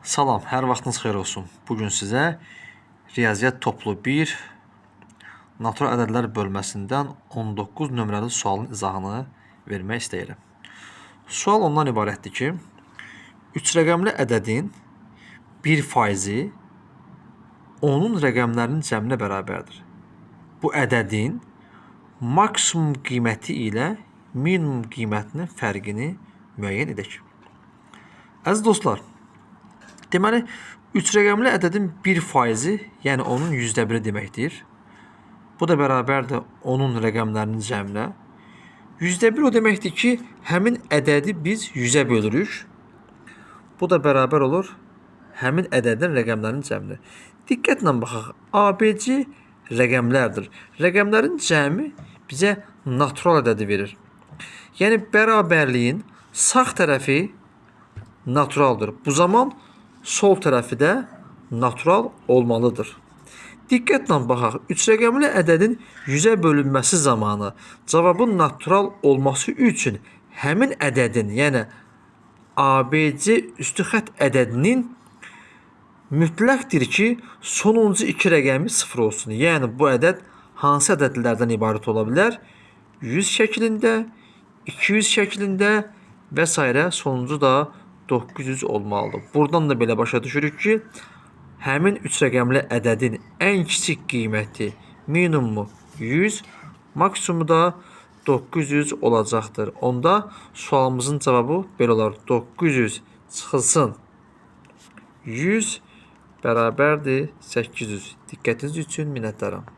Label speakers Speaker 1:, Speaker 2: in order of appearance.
Speaker 1: Salam, hər vaxtınız xeyir olsun. Bugün sizə riyaziyyat toplu 1 natural ədədlər bölməsindən 19 nömrəli sualın izahını vermək istəyirəm. Sual ondan ibarətdir ki, 3 rəqəmli ədədin 1%-i onun rəqəmlərinin cəminə bərabərdir. Bu ədədin maksimum qiyməti ilə minimum qiymətinin fərqini müəyyən edək. Əziz dostlar, deməli, 3 rəqəmli ədədin 1%-i, yəni onun %1-i deməkdir. Bu da bərabərdir onun rəqəmlərinin cəminə. %1 o deməkdir ki, həmin ədədi biz 100-ə bölürük. Bu da bərabər olur həmin ədədin rəqəmlərinin cəminə. Diqqətlə baxaq. ABC rəqəmlərdir. Rəqəmlərin cəmi bizə natural ədədi verir. Yəni, bərabərliyin sağ tərəfi naturaldır. Bu zaman sol tərəfi də natural olmalıdır. Diqqətlə baxaq. 3 rəqəmli ədədin 100-ə bölünməsi zamanı cavabın natural olması üçün həmin ədədin, yəni ABC üstü xətt ədədinin mütləqdir ki, sonuncu 2 rəqəmi 0 olsun. Yəni, bu ədəd hansı ədədlərdən ibarət ola bilər? 100 şəklində, 200 şəklində və s. Sonuncu da 900 olmalıdır. Buradan da belə başa düşürük ki, həmin 3 rəqəmli ədədin ən kiçik qiyməti minimumu 100, maksimumu da 900 olacaqdır. Onda sualımızın cavabı belə olar. 900 çıxılsın 100 bərabərdir 800. Diqqətiniz üçün minnətdaram.